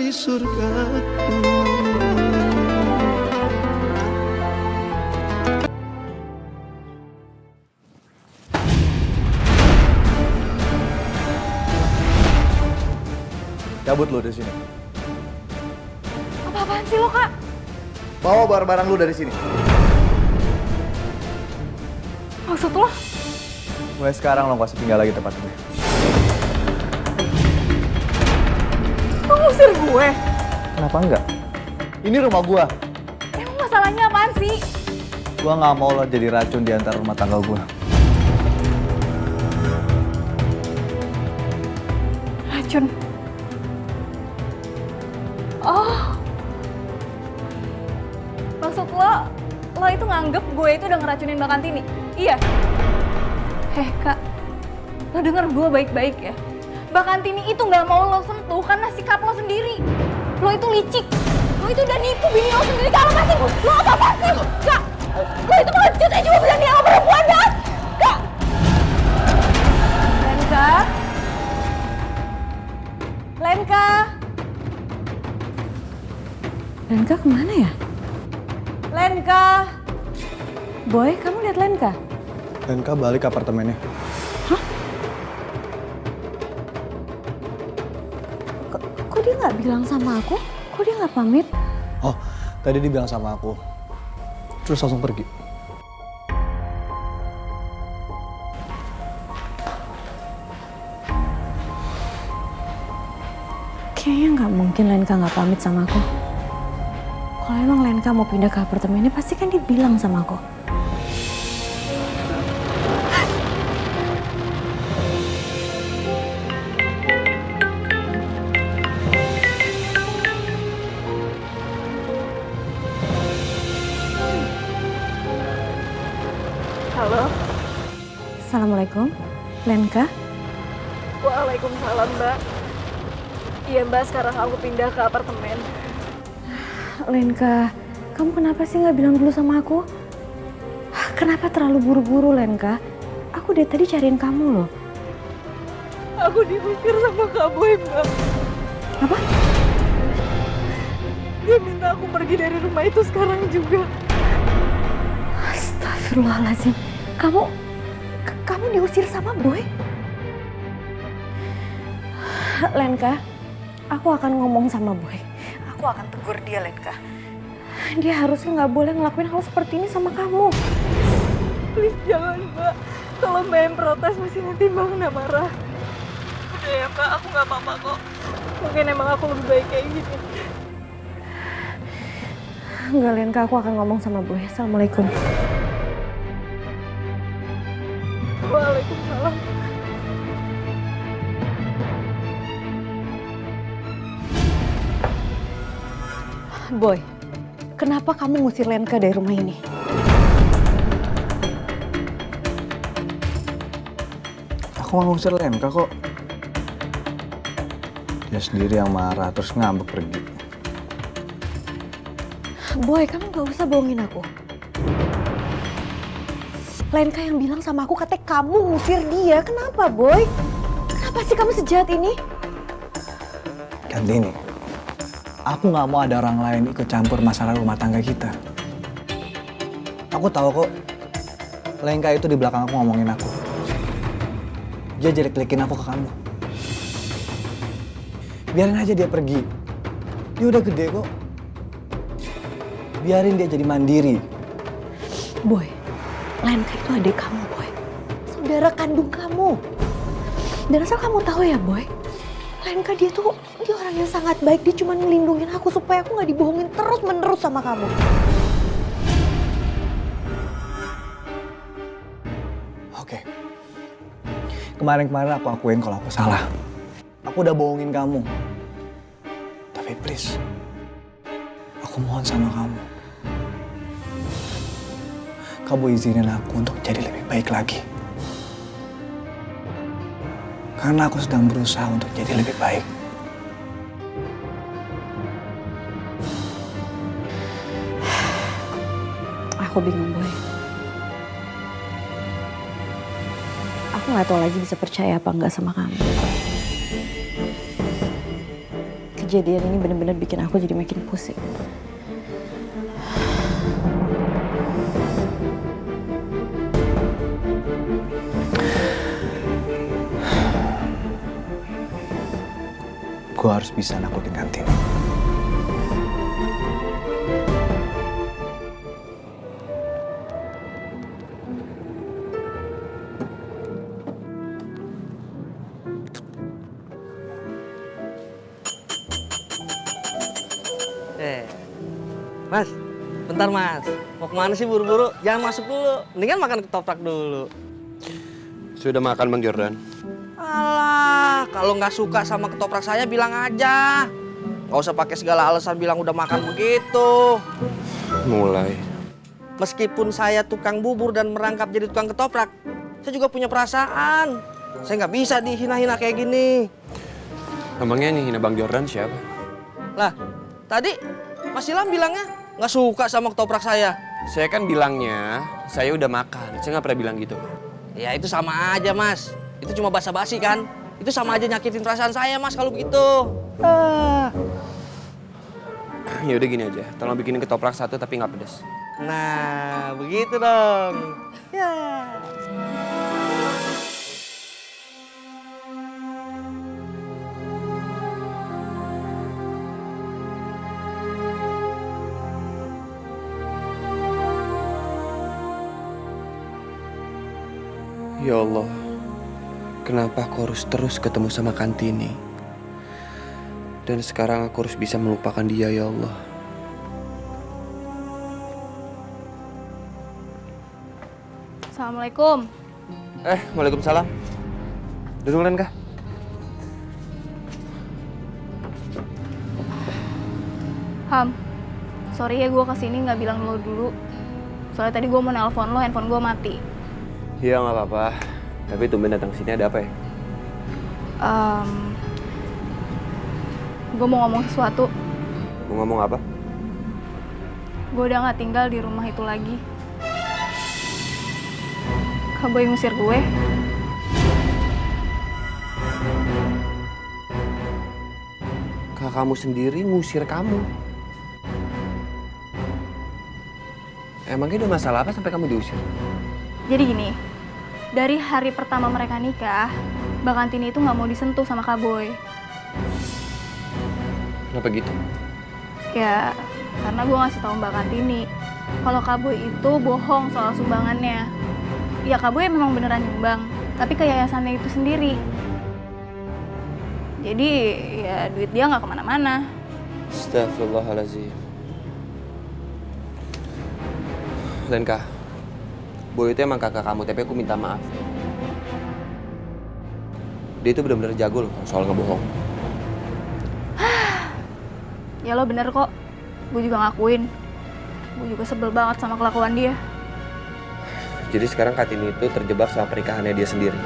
di surgaku. Cabut lu dari sini. Apa-apaan sih lo, Kak? Bawa barang-barang lu dari sini. Maksud lo? Mulai sekarang lo gak usah tinggal lagi tempat gue. Lo ngusir gue? Kenapa enggak? Ini rumah gua. Emang masalahnya apaan sih? Gua gak mau lo jadi racun di antara rumah tangga gua. Racun. Oh. Maksud lo itu nganggep gue itu udah ngeracunin Mbak Kantini? Iya? Kak, lo denger gue baik-baik ya. Mbak Kantini itu gak mau lo sentuh karena sikap lo sendiri. Lo itu licik. Lo itu udah nipu bini lo sendiri. Kalau masih, lo apa-apa sih? Kak, lo itu pengecut aja cuma bilang dia sama perempuan, Kak. Kak. Lenka. Lenka. Lenka kemana ya? Lenka. Boy, kamu lihat Lenka? Lenka balik ke apartemennya. Hah? Kok dia nggak bilang sama aku? Kok dia nggak pamit? Oh, tadi dia bilang sama aku. Terus langsung pergi. Kayaknya nggak mungkin Lenka nggak pamit sama aku. Kalau emang Lenka mau pindah ke apartemen ini, pasti kan dia bilang sama aku. Halo. Assalamualaikum, Lenka. Waalaikumsalam, Mbak. Iya, Mbak, sekarang aku pindah ke apartemen. Lenka, kamu kenapa sih nggak bilang dulu sama aku? Kenapa terlalu buru-buru, Lenka? Aku dari tadi cariin kamu loh. Aku diusir sama Kak Boy, Mbak. Apa? Dia minta aku pergi dari rumah itu sekarang juga. Astagfirullahaladzim. Kamu diusir sama Boy? Lenka, aku akan ngomong sama Boy. Aku akan tegur dia, Lenka. Dia harusnya nggak boleh ngelakuin hal seperti ini sama kamu. Please jangan, Mbak. Kalau Mbak yang protes masih nanti Mbak kena marah. Udah ya, Mbak. Aku nggak apa-apa kok. Mungkin emang aku lebih baik kayak gini. Enggak, Lenka. Aku akan ngomong sama Boy. Assalamualaikum. Waalaikumsalam. Boy, kenapa kamu ngusir Lenka dari rumah ini? Aku mau ngusir Lenka kok. Dia sendiri yang marah terus ngambek pergi. Boy, kamu gak usah bohongin aku. Lenka yang bilang sama aku katanya kamu ngusir dia. Kenapa, Boy? Kenapa sih kamu sejahat ini? Kantini, aku gak mau ada orang lain ikut campur masalah rumah tangga kita. Aku tahu kok, Lenka itu di belakang aku ngomongin aku. Dia jelek-jelekin aku ke kamu. Biarin aja dia pergi. Dia udah gede kok. Biarin dia jadi mandiri. Boy, Lenka itu adik kamu, Boy. Saudara kandung kamu. Dan asal kamu tahu ya, Boy. Lenka dia orang yang sangat baik. Dia cuma ngelindungin aku supaya aku gak dibohongin terus-menerus sama kamu. Oke. Kemarin-kemarin aku akuin kalau aku salah. Aku udah bohongin kamu. Tapi please, aku mohon sama kamu. Kamu izinin aku untuk jadi lebih baik lagi. Karena aku sedang berusaha untuk jadi lebih baik. Aku bingung, Boy. Aku gak tahu lagi bisa percaya apa enggak sama kamu. kejadian ini bener-bener bikin aku jadi makin pusing. Gue harus bisa naklukin kantin. Mas, bentar mas. Mau kemana sih buru-buru? Jangan masuk dulu. Mendingan makan ketoprak dulu. Sudah makan Bang Jordan? Alah, kalau nggak suka sama ketoprak saya bilang aja. Nggak usah pakai segala alasan bilang udah makan begitu. Mulai. Meskipun saya tukang bubur dan merangkap jadi tukang ketoprak, saya juga punya perasaan. Saya nggak bisa dihina-hina kayak gini. Emangnya nih hina Bang Jordan siapa? Lah, tadi Mas Ilham bilangnya nggak suka sama ketoprak saya. Saya kan bilangnya, saya udah makan. Saya nggak pernah bilang gitu. Ya itu sama aja mas. Itu cuma basa-basi kan. Itu sama aja nyakitin perasaan saya mas kalau begitu. Ya udah gini aja, tolong bikinin ketoprak satu tapi nggak pedas. Nah, begitu dong. Ya. Ya Allah, kenapa aku harus terus ketemu sama Kantini? Dan sekarang aku harus bisa melupakan dia, ya Allah. Assalamualaikum. Waalaikumsalam. Duduk Len, Kak. Ham, sorry ya gue kesini nggak bilang lo dulu. Soalnya tadi gue mau nelpon lo, handphone gue mati. Iya nggak apa-apa. Tapi tumben datang sini ada apa ya? Gue mau ngomong sesuatu. Mau ngomong apa? Gue udah nggak tinggal di rumah itu lagi. Kak Boy ngusir gue. Kakak kamu sendiri ngusir kamu. Emangnya ada masalah apa sampai kamu diusir? Jadi gini, dari hari pertama mereka nikah, Mbak Kantini itu nggak mau disentuh sama Kak Boy. Kenapa gitu? Ya, karena gue ngasih tahu Mbak Kantini kalau Kak Boy itu bohong soal sumbangannya. Ya Kak Boy memang beneran nyumbang, tapi ke yayasannya itu sendiri. Jadi ya duit dia nggak kemana-mana. Astagfirullahaladzim. Lenka, Boy itu emang kakak kamu, tapi aku minta maaf. Dia itu benar-benar jago loh soal ngebohong. Ya lo bener kok, gue juga ngakuin. Gue juga sebel banget sama kelakuan dia. Jadi sekarang Kartini itu terjebak sama pernikahannya dia sendiri.